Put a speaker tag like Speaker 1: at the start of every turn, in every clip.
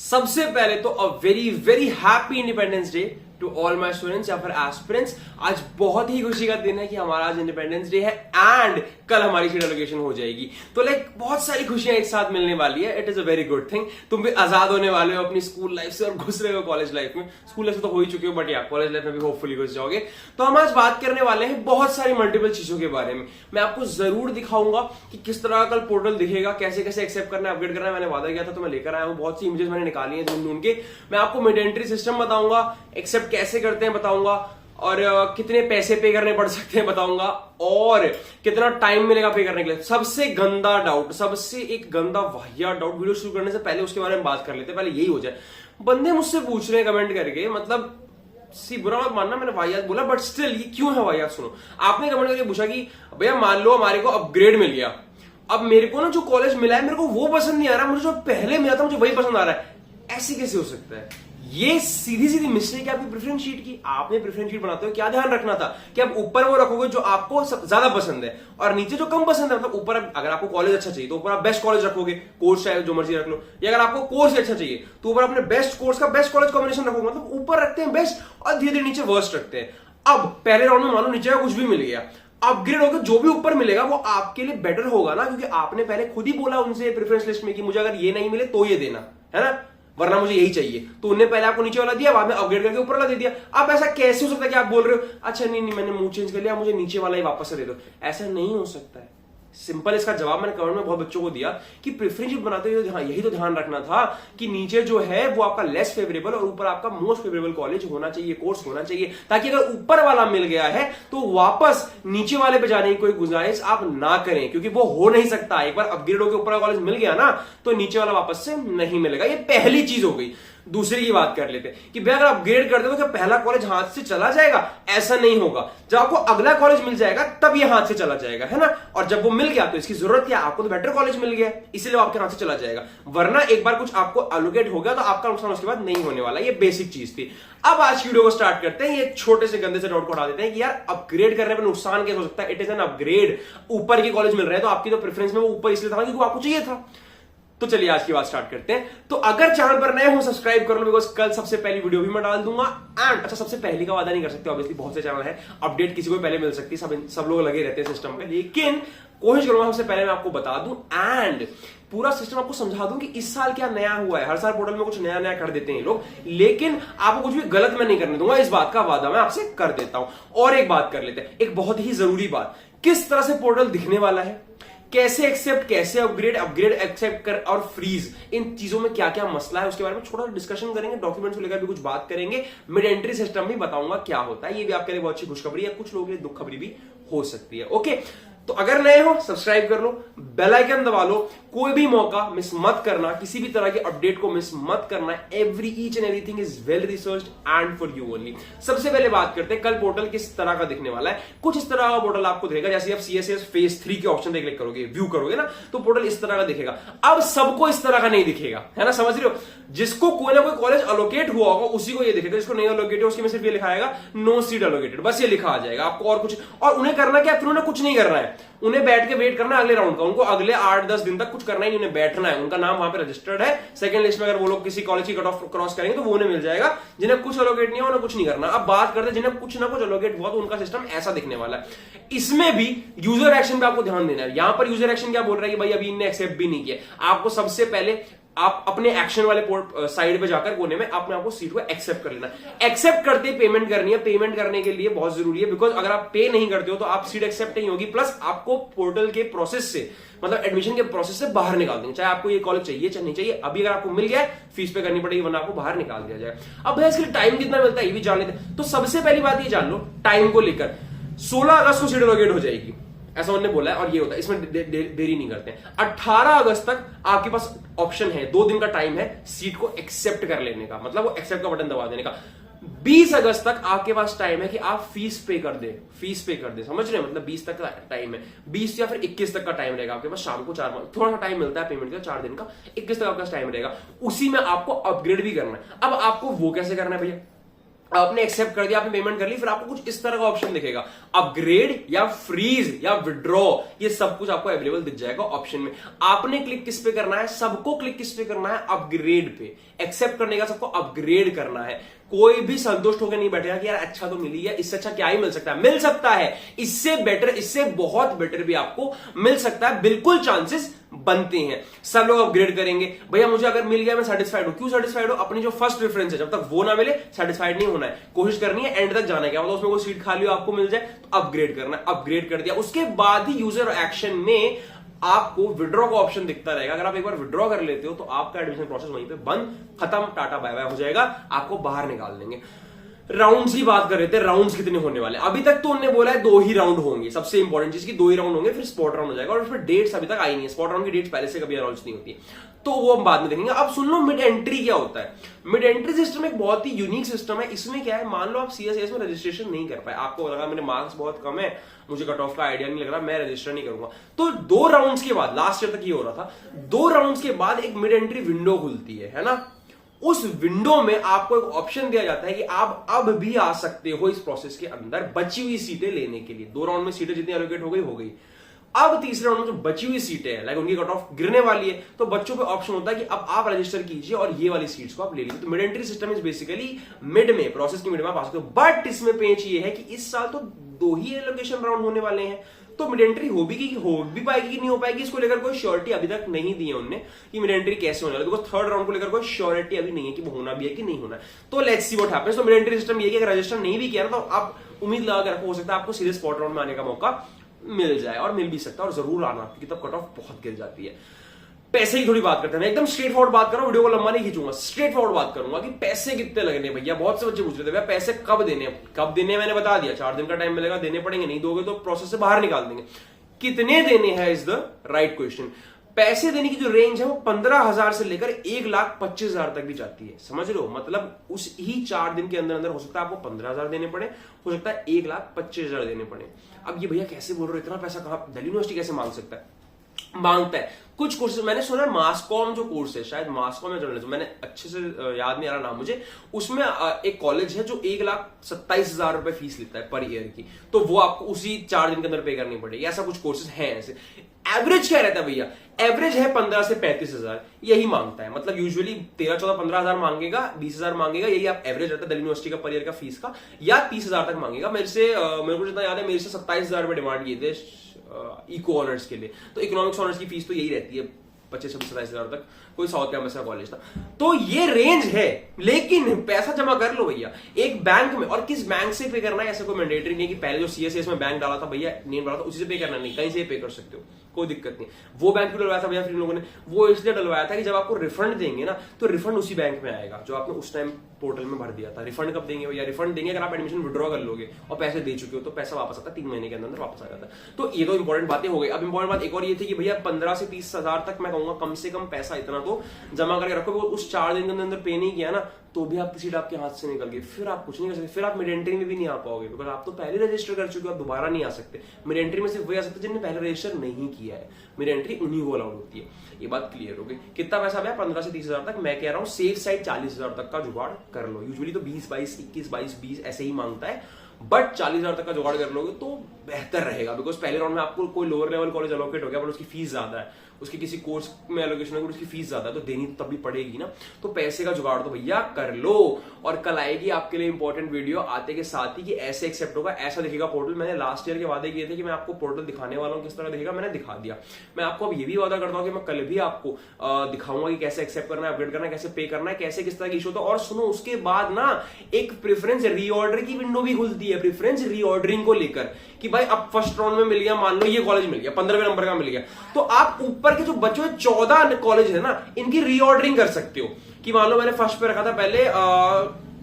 Speaker 1: सबसे पहले तो a very very happy independence day to all my students या फिर एस्पिरेंट्स। आज बहुत ही खुशी का दिन है कि हमारा आज इंडिपेंडेंस डे है एंड कल हमारी सीट एलोकेशन हो जाएगी। तो बहुत सारी खुशियां एक साथ मिलने वाली है। It is a very good thing. तुम भी आजाद होने वाले हो अपनी स्कूल लाइफ से और घुस रहे हो कॉलेज लाइफ में। स्कूल लाइफ से तो हो ही चुके हो, बट या कॉलेज लाइफ में भी होपफुली घुस जाओगे। तो हम आज बात करने वाले हैं बहुत सारी मल्टीपल चीजों के बारे में। मैं आपको जरूर दिखाऊंगा कि किस तरह कल पोर्टल दिखेगा, कैसे कैसे एक्सेप्ट करना है, अपग्रेड करना है। मैंने वादा किया था तो मैं लेकर आया हूं। बहुत सी इमेजेस मैंने निकाली हैं ढूंढ ढूंढ के। मैं आपको मिड एंट्री सिस्टम बताऊंगा, एक्सेप्ट कैसे करते हैं बताऊंगा, और कितने पैसे पे करने पड़ सकते हैं बताऊंगा, और कितना टाइम मिलेगा पे करने के लिए। सबसे गंदा डाउट, सबसे एक गंदा वाहियात डाउट, वीडियो शुरू करने से पहले उसके बारे में बात कर लेते हैं। पहले यही हो जाए। बंदे मुझसे पूछ रहे हैं कमेंट करके, मतलब सी बुरा मत मानना, मैंने वाहियात बोला बट स्टिल ये क्यों है वाहियात। सुनो, आपने कमेंट करके पूछा कि भैया मान लो हमारे को अपग्रेड मिल गया, अब मेरे को ना जो कॉलेज मिला है मेरे को वो पसंद नहीं आ रहा, मुझे जो पहले मिला था मुझे वही पसंद आ रहा है। ऐसे कैसे हो सकता है? ये सीधी सीधी मिस्टेक है आपकी प्रेफरेंस शीट की। आपने प्रेफरेंस शीट बनाते हो क्या ध्यान रखना था कि आप ऊपर वो रखोगे जो आपको ज्यादा पसंद है और नीचे जो कम पसंद है। मतलब ऊपर अगर आपको कॉलेज अच्छा चाहिए तो ऊपर आप बेस्ट कॉलेज रखोगे, कोर्स चाहे जो मर्जी रख लो। या अगर आपको कोर्स अच्छा चाहिए तो ऊपर अपने बेस्ट कोर्स का बेस्ट कॉलेज कॉम्बिनेशन रखोगे। मतलब ऊपर रखते हैं बेस्ट और धीरे धीरे नीचे वर्स्ट रखते हैं। अब पहले राउंड में मानो नीचे का कुछ भी मिल गया, अपग्रेड होकर जो भी ऊपर मिलेगा वो आपके लिए बेटर होगा ना, क्योंकि आपने पहले खुद ही बोला उनसे प्रेफरेंस लिस्ट में कि मुझे अगर ये नहीं मिले तो ये देना है ना, वरना मुझे यही चाहिए। तो उन्होंने पहले आपको नीचे वाला दिया, बाद में अपग्रेड करके ऊपर वाला दे दिया। अब ऐसा कैसे हो सकता है कि आप बोल रहे हो अच्छा नहीं नहीं मैंने मूड चेंज कर लिया, मुझे नीचे वाला ही वापस से दे दो। ऐसा नहीं हो सकता है। सिंपल इसका जवाब मैंने कमेंट में बहुत बच्चों को दिया कि प्रेफरेंस बनाते हुए यही तो ध्यान रखना था कि नीचे जो है वो आपका लेस फेवरेबल और ऊपर आपका मोस्ट फेवरेबल कॉलेज होना चाहिए, कोर्स होना चाहिए, ताकि अगर ऊपर वाला मिल गया है तो वापस नीचे वाले पे जाने की कोई गुजारिश आप ना करें, क्योंकि वो हो नहीं सकता। एक बार अपग्रेड होकर ऊपर कॉलेज मिल गया ना तो नीचे वाला वापस से नहीं मिलेगा। ये पहली चीज हो गई। दूसरी की बात कर लेते हैं कि भाई अगर अपग्रेड करते हो तो क्या पहला कॉलेज हाथ से चला जाएगा? ऐसा नहीं होगा। जब आपको अगला कॉलेज मिल जाएगा तब ये हाथ से चला जाएगा, है ना। और जब वो मिल गया तो इसकी जरूरत क्या, आपको तो बेटर कॉलेज मिल गया इसलिए आपके हाथ से चला जाएगा। वरना एक बार कुछ आपको एलोकेट हो गया तो आपका नुकसान उसके बाद नहीं होने वाला। ये बेसिक चीज थी। अब आज की वीडियो को स्टार्ट करते हैं। ये छोटे से गंदे से डाउट को हटा देते हैं कि यार अपग्रेड करने पर नुकसान क्या हो सकता है। It is an upgrade. ऊपर के कॉलेज मिल रहे हैं तो आपकी तो प्रेफरेंस में वो ऊपर इसलिए था क्योंकि आपको चाहिए था। तो चलिए आज की बात स्टार्ट करते हैं। तो अगर चैनल पर नए हो सब्सक्राइब कर लो, बिकॉज कल सबसे पहली वीडियो भी मैं डाल दूंगा। एंड अच्छा, सबसे पहली का वादा नहीं कर सकते, ऑब्वियसली बहुत से चैनल है, अपडेट किसी को पहले मिल सकती है, सब लोग लगे रहते हैं सिस्टम पे, लेकिन कोशिश करूंगा सबसे पहले मैं आपको बता दूं एंड पूरा सिस्टम आपको समझा दूं कि इस साल क्या नया हुआ है। हर साल पोर्टल में कुछ नया नया कर देते हैं लोग, लेकिन आपको कुछ भी गलत मैं नहीं करने दूंगा, इस बात का वादा मैं आपसे कर देता हूं। और एक बात कर लेते हैं, एक बहुत ही जरूरी बात, किस तरह से पोर्टल दिखने वाला है, कैसे एक्सेप्ट, कैसे अपग्रेड, अपग्रेड एक्सेप्ट कर और फ्रीज, इन चीजों में क्या क्या मसला है उसके बारे में छोटा सा डिस्कशन करेंगे। डॉक्यूमेंट्स को लेकर भी कुछ बात करेंगे। मिड एंट्री सिस्टम भी बताऊंगा क्या होता है। ये भी आपके लिए बहुत अच्छी खुशखबरी है, कुछ लोगों के लिए दुख खबरी भी हो सकती है। ओके, तो अगर नए हो सब्सक्राइब कर लो, बेल आइकन दबा लो, कोई भी मौका मिस मत करना, किसी भी तरह की अपडेट को मिस मत करना। Each and everything is well researched and for you only. सबसे पहले बात करते हैं कल पोर्टल किस तरह का दिखने वाला है। कुछ इस तरह का पोर्टल आपको दिखेगा, जैसे आप CSS फेज 3 के ऑप्शन पे क्लिक करोगे, व्यू करोगे ना, तो पोर्टल इस तरह का दिखेगा। अब सबको इस तरह का नहीं दिखेगा, है ना, समझ रहे हो। जिसको कोई ना कोई कॉलेज अलोकेट हुआ होगा उसी को ये दिखेगा, जिसको नहीं अलोकेट हो उसके में सिर्फ ये लिखाएगा नो सीट अलोकेटेड, बस ये लिखा आ जाएगा आपको। और कुछ, और उन्हें करना क्या, फिर उन्हें कुछ नहीं करना है, उन्हें बैठ के वेट करना है अगले राउंड का। उनको अगले 8-10 दिन तक कुछ करना ही नहीं, उन्हें बैठना है। उनका नाम वहां पे रजिस्टर्ड है सेकंड लिस्ट में। अगर वो लोग किसी कॉलेज की कट ऑफ क्रॉस करेंगे तो वो उन्हें मिल जाएगा। जिन्हें कुछ अलोकेट नहीं है उन्हें कुछ नहीं करना। अब बात करते हैं जिन्हें कुछ ना कुछ अलोकेट हुआ तो उनका सिस्टम ऐसा दिखने वाला है। इसमें भी यूजर एक्शन पे आपको ध्यान देना है। यहां पर यूजर एक्शन क्या बोल रहा है कि भाई अभी इन्हें एक्सेप्ट भी नहीं किया। आपको सबसे पहले आप अपने एक्शन वाले पोर्ट साइड पे जाकर कोने में अपने आपको सीट को एक्सेप्ट कर लेना। एक्सेप्ट करते पेमेंट करनी है। पेमेंट करने के लिए बहुत जरूरी है, बिकॉज अगर आप पे नहीं करते हो तो आप सीट एक्सेप्ट नहीं होगी, प्लस आपको पोर्टल के प्रोसेस से, मतलब एडमिशन के प्रोसेस से बाहर निकाल देंगे। चाहे आपको ये कॉलेज चाहिए चाहे नहीं चाहिए। अभी अगर आपको मिल गया फीस पे करनी पड़ेगी, वरना आपको बाहर निकाल दिया जाएगा। अब भैया इसके लिए टाइम कितना मिलता है ये भी जान लेते हैं। तो सबसे पहली बात ये जान लो टाइम को लेकर, 16 अगस्त को सीट एलोकेट हो जाएगी ऐसा उन्होंने बोला है, और ये होता है, इसमें देरी नहीं करते हैं। 18 अगस्त तक आपके पास ऑप्शन है, 2 दिन का टाइम है सीट को एक्सेप्ट कर लेने का, मतलब वो एक्सेप्ट का बटन दबा देने का। 20 अगस्त तक आपके पास टाइम है कि आप फीस पे कर दे, समझ रहे हैं, मतलब 20 तक का टाइम है। 20 या फिर 21 तक का टाइम रहेगा आपके पास, शाम को 4 थोड़ा सा टाइम मिलता है पेमेंट का, 4 दिन का। 21 तक आपका टाइम रहेगा, उसी में आपको अपग्रेड भी करना है। अब आपको वो कैसे करना है भैया, आपने एक्सेप्ट कर दिया, आपने पेमेंट कर ली, फिर आपको कुछ इस तरह का ऑप्शन दिखेगा, अपग्रेड या फ्रीज या विड्रॉ, ये सब कुछ आपको अवेलेबल दिख जाएगा ऑप्शन में। आपने क्लिक किस पे करना है, सबको क्लिक किस पे करना है, अपग्रेड पे। एक्सेप्ट करने का सबको अपग्रेड करना है। कोई भी संतुष्ट होकर नहीं बैठेगा कि यार अच्छा तो मिली है, इससे अच्छा क्या ही मिल सकता है। मिल सकता है, इससे बेटर, इससे बहुत बेटर भी आपको मिल सकता है, बिल्कुल चांसेस बनते हैं। सब लोग अपग्रेड करेंगे, भैया मुझे अगर मिल गया मैं सेटिस्फाइड हूं। क्यों सेटिस्फाइड हो, अपनी जो फर्स्ट प्रेफरेंस है जब तक वो ना मिले सेटिस्फाइड नहीं होना है, कोशिश करनी है एंड तक जाना है। क्या मतलब उसमें कोई सीट खाली हो आपको मिल जाए तो अपग्रेड करना है, अपग्रेड कर दिया। उसके बाद ही यूजर एक्शन में आपको विड्रॉ का ऑप्शन दिखता रहेगा। अगर आप एक बार विड्रॉ कर लेते हो तो आपका एडमिशन प्रोसेस वहीं पे बंद, खत्म, टाटा बाय बाय हो जाएगा, आपको बाहर निकाल देंगे। राउंड्स की बात कर रहे थे, राउंड्स कितने होने वाले, अभी तक तो उन्होंने बोला है 2 ही राउंड होंगे, सबसे इंपॉर्टेंट चीज की 2 ही राउंड होंगे, फिर स्पॉट राउंड हो जाएगा। और उसमें डेट्स अभी तक आई नहीं है, स्पॉट राउंड की डेट्स पहले से कभी अनाउंस नहीं होती, तो वो हम बाद में देखेंगे। अब सुन लो मिड एंट्री क्या होता है। मिड एंट्री सिस्टम एक बहुत ही यूनिक सिस्टम है। इसमें क्या है, मान लो आप सीएसएस में रजिस्ट्रेशन नहीं कर पाए, आपको लगा मेरे मार्क्स बहुत कम है, मुझे कट ऑफ का आइडिया नहीं लग रहा, मैं रजिस्टर नहीं करूंगा, तो 2 राउंड्स के बाद, लास्ट ईयर तक ये हो रहा था, 2 राउंड्स के बाद एक मिड एंट्री विंडो खुलती है ना। उस विंडो में आपको एक ऑप्शन दिया जाता है कि आप अब भी आ सकते हो इस प्रोसेस के अंदर बची हुई सीटें लेने के लिए। 2 राउंड में सीटें जितनी एलोकेट हो गई। अब तीसरे राउंड में जो बची हुई सीटें हैं, लाइक उनकी कट ऑफ गिरने वाली है, तो बच्चों पे ऑप्शन होता है कि अब आप रजिस्टर कीजिए और ये वाली सीट्स को आप ले लीजिए। तो mid entry system is basically mid में, प्रोसेस की मिड में आप आ सकते हो। बट इसमें पेंच ये है कि इस साल तो 2 ही एलोकेशन राउंड होने वाले हैं, तो मिड एंट्री हो भी पाएगी कि नहीं हो पाएगी, इसको लेकर कोई श्योरिटी अभी तक नहीं दी है उन्होंने कि मिड एंट्री कैसे होने वाला, बिकॉज थर्ड राउंड को लेकर कोई श्योरिटी अभी नहीं है कि वो होना भी है कि नहीं होना है। तो लेट्स सी व्हाट हैपेंस। तो मिड एंट्री सिस्टम ये कि अगर रजिस्टर नहीं भी किया ना तो आप उम्मीद लगा कर हो सकता है आपको सीधे स्पॉट राउंड में आने का मौका मिल जाए, और मिल भी सकता है, और जरूर आना, क्योंकि तब कट ऑफ बहुत गिर जाती है। पैसे की थोड़ी बात करते हैं, एकदम स्ट्रेट फॉरवर्ड बात कर रहा हूं, वीडियो को लंबा नहीं खींचूंगा, स्ट्रेट फॉरवर्ड बात करूंगा कि पैसे कितने लगने भैया। बहुत से बच्चे पूछ रहे थे भैया पैसे कब देने, मैंने बता दिया 4 दिन का टाइम मिलेगा, देने पड़ेंगे, नहीं दोगे तो प्रोसेस से बाहर निकाल देंगे। कितने देने हैं इज द राइट क्वेश्चन। पैसे देने की जो रेंज है वो 15,000 से लेकर 1,25,000 तक भी जाती है, समझ रहे हो। मतलब उस ही 4 दिन के अंदर अंदर हो सकता है आपको 15,000 देने पड़े, हो सकता है 1,25,000 देने पड़े। अब ये भैया कैसे बोल रहे हो, इतना पैसा कहां, दिल्ली यूनिवर्सिटी कैसे मांग सकता है, मांगता है। कुछ कोर्सेज मैंने सुना है, मासकॉम जो कोर्स है, शायद मासकॉम या जर्नलिज्म, मैंने अच्छे से याद नहीं आ रहा नाम मुझे, उसमें एक कॉलेज है जो 1,27,000 रुपए फीस लेता है पर ईयर की, तो वो आपको उसी 4 दिन के अंदर पे करनी पड़ेगी। ऐसा कुछ कोर्सेज हैं ऐसे। एवरेज क्या रहता है भैया, एवरेज है 15 से 35,000, यही मांगता है। मतलब यूजुअली 13, 14, 15,000 मांगेगा, 20,000 मांगेगा, यही आप एवरेज रहता है दिल्ली यूनिवर्सिटी का पर ईयर का फीस का, या 30,000 तक मांगेगा। मेरे को जितना याद है, मेरे से 27,000 रुपए डिमांड किए थे इको ऑनर्स के लिए। तो इकोनॉमिक्स ऑनर्स की फीस तो यही रहती है 25-27,000 तक, कोई साउथ कैंपस का कॉलेज था। तो ये रेंज है, लेकिन पैसा जमा कर लो भैया एक बैंक में। और किस बैंक से पे करना है ऐसा कोई मैंडेटरी नहीं कि पहले जो सीएसएस में बैंक डाला था भैया, नेम डाला था, उसी से पे करना नहीं, कहीं से पे कर सकते हो, कोई दिक्कत नहीं। वो बैंक भी डलवाया था भैया फिर लोगों ने, वो इसलिए डलवाया था कि जब आपको रिफंड देंगे ना, तो रिफंड उसी बैंक में आएगा जो आपने उस टाइम पोर्टल में भर दिया था। रिफंड कब देंगे भैया, रिफंड देंगे अगर आप एडमिशन विड्रॉ कर लोगे और पैसे दे चुके हो, तो पैसा वापस आता है 3 महीने के अंदर वापस आ जाता है। तो ये तो इंपॉर्टेंट बातें हो गई। अब इंपॉर्टेंट बात एक और ये थी कि भैया 15 से 30,000 तक मैं कहूंगा कम से कम पैसा इतना तो जमा करके रखो। वो उस 4 दिन के अंदर पे नहीं किया ना, तो भी आपकी सीट आपके हाथ से निकल गई, फिर आप कुछ नहीं कर सकते, फिर आप मिड एंट्री में भी नहीं आ पाओगे, बिकॉज आप तो पहले रजिस्टर कर चुके हो, आप दोबारा नहीं आ सकते। मिड एंट्री में सिर्फ वही आ सकते जिन्होंने पहले रजिस्टर नहीं किया है, मिड एंट्री उन्हीं को अलाउड होती है। ये बात क्लियर हो गई। कितना पैसा भैया, 15 से 30,000 तक। मैं कह रहा हूं सेफ साइड 40,000 तक का जुगाड़ कर लो। यूजुअली तो 20, 22, 21, 22, 20 ऐसे ही मांगता है, बट 40,000 तक का जुगाड़ कर लोगे तो बेहतर रहेगा, बिकॉज पहले राउंड में आपको कोई लोअर लेवल कॉलेज अलोकेट हो गया, बट उसकी फीस ज्यादा है, उसके किसी कोर्स में एलोकेशन होगी, उसकी फीस ज्यादा है, तो देनी तब भी पड़ेगी ना। तो पैसे का जुगाड़ तो भैया कर लो। और कल आएगी आपके लिए इंपॉर्टेंट वीडियो आते के साथ ही कि ऐसे एक्सेप्ट होगा, ऐसा दिखेगा पोर्टल। मैंने लास्ट ईयर के वादे किए थे कि मैं आपको पोर्टल दिखाने वाला हूं, किस तरह दिखेगा, मैंने दिखा दिया। मैं आपको अब ये भी वादा करता हूं कि मैं कल भी आपको दिखाऊंगा कि कैसे एक्सेप्ट करना है, अपडेट करना है, कैसे पे करना है, कैसे किस तरह की इशू होता है। और सुनो, उसके बाद ना एक प्रेफरेंस रीऑर्डर की विंडो भी खुलती है, प्रेफरेंस रीऑर्डरिंग को लेकर, कि भाई अब फर्स्ट राउंड में मिल गया, मान लो ये कॉलेज मिल गया, 15वें नंबर का मिल गया, तो आप ऊपर के जो बच्चे 14 कॉलेज है ना, इनकी रीऑर्डरिंग कर सकते हो। कि मान लो मैंने फर्स्ट पे रखा था पहले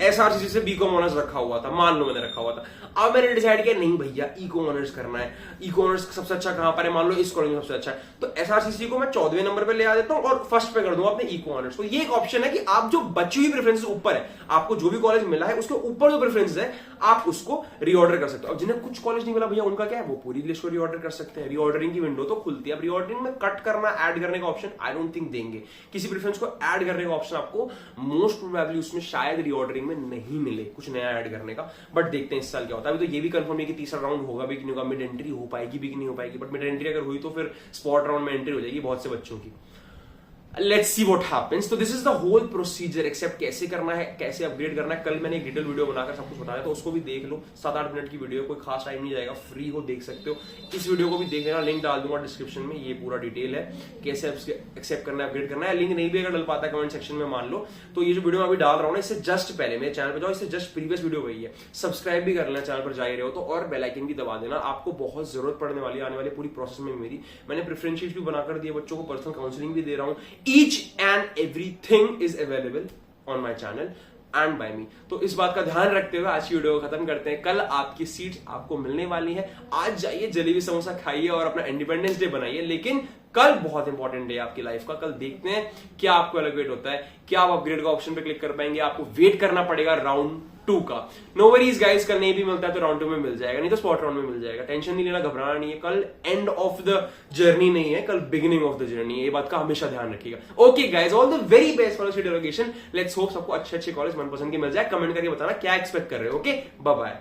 Speaker 1: एसआरसीसी से बीकॉम ऑनर्स रखा हुआ था, मान लो मैंने रखा हुआ था, अब मैंने डिसाइड किया नहीं भैया इको ऑनर्स करना है। इको ऑनर्स सबसे अच्छा कहां पर है, मान लो इस कॉलेज में सबसे अच्छा है, तो एसआरसीसी को मैं 14वें नंबर पे ले आ देता हूं और फर्स्ट पे कर दूंगा अपने इको ऑनर्स को। ये एक ऑप्शन है कि आप जो बची हुई प्रेफरेंसेस ऊपर है, आपको जो भी कॉलेज मिला है उसके ऊपर जो प्रेफरेंसेस है आप उसको रीऑर्डर कर सकते हो। अब जिन्हें कुछ कॉलेज नहीं मिला भैया, उनका क्या है, वो पूरी लिस्ट को रीऑर्डर कर सकते हैं। रीऑर्डरिंग की विंडो तो खुलती है। अब रीऑर्डरिंग में कट करना, ऐड करने का ऑप्शन आई डोंट थिंक देंगे। किसी प्रेफरेंस को ऐड करने का ऑप्शन आपको मोस्ट प्रोबेबली उसमें शायद रीऑर्डरिंग में नहीं मिले कुछ नया ऐड करने का, बट देखते हैं इस साल क्या होता है। अभी तो ये भी कंफर्म है कि तीसरा राउंड होगा भी कि नहीं होगा, मिड एंट्री हो पाएगी भी कि नहीं हो पाएगी, बट मिड एंट्री अगर हुई तो फिर स्पॉट राउंड में एंट्री हो जाएगी बहुत से बच्चों की। Let's see what happens. तो this is the whole procedure, except कैसे करना है, कैसे अपग्रेड करना है। कल मैंने एक डिटेल वीडियो बनाकर सब कुछ बताया, तो उसको भी देख लो। 7-8 मिनट की वीडियो, कोई खास टाइम नहीं जाएगा, फ्री हो, देख सकते हो। इस वीडियो को भी देख लेना, लिंक डाल दूंगा डिस्क्रिप्शन में। ये पूरा डिटेल है कैसे एक्सेप्ट करना है, अपग्रेड करना है। लिंक नहीं भी अगर डल पाता है कमेंट सेक्शन में मान लो। तो ये जो वीडियो मैं अभी डाल रहा हूँ ना, इससे जस्ट पहले मेरे चैनल पर जाओ, इससे जस्ट प्रीवियस वीडियो वही है। सब्सक्राइब भी कर लेना चैनल पर जा ही रहे हो तो, और बेल आइकन भी दबा देना। आपको बहुत जरूरत पड़ने वाली है आने वाली पूरी प्रोसेस में मेरी। मैंने प्रेफरेंस शीट भी बनाकर दिए बच्चों को, पर्सनल काउंसलिंग भी दे रहा हूँ। Each and everything is available on my channel and by me। तो इस बात का ध्यान रखते हुए आज की वीडियो को खत्म करते हैं। कल आपकी सीट्स आपको मिलने वाली है। आज जाइए जलेबी समोसा खाइए और अपना इंडिपेंडेंस डे बनाइए, लेकिन कल बहुत इंपॉर्टेंट डे है आपकी लाइफ का। कल देखते हैं क्या आपको एलोकेट होता है, क्या आप अपग्रेड का ऑप्शन पे क्लिक कर पाएंगे। आपको वेट करना पड़ेगा राउंड 2 का। नो वरीज गाइस, कल नहीं भी मिलता है तो राउंड 2 में मिल जाएगा, नहीं तो स्पॉट राउंड में मिल जाएगा। टेंशन नहीं लेना, घबराना नहीं है। कल एंड ऑफ द जर्नी नहीं है, कल बिगिनिंग ऑफ द जर्नी है। ये बात का हमेशा ध्यान रखिएगा। Okay guys, all the very best for seat allocation. Let's hope सबको अच्छे अच्छे कॉलेज मनपसंद के मिल जाए। कमेंट करके बताना क्या एक्सपेक्ट कर रहे हो। Okay, bye bye.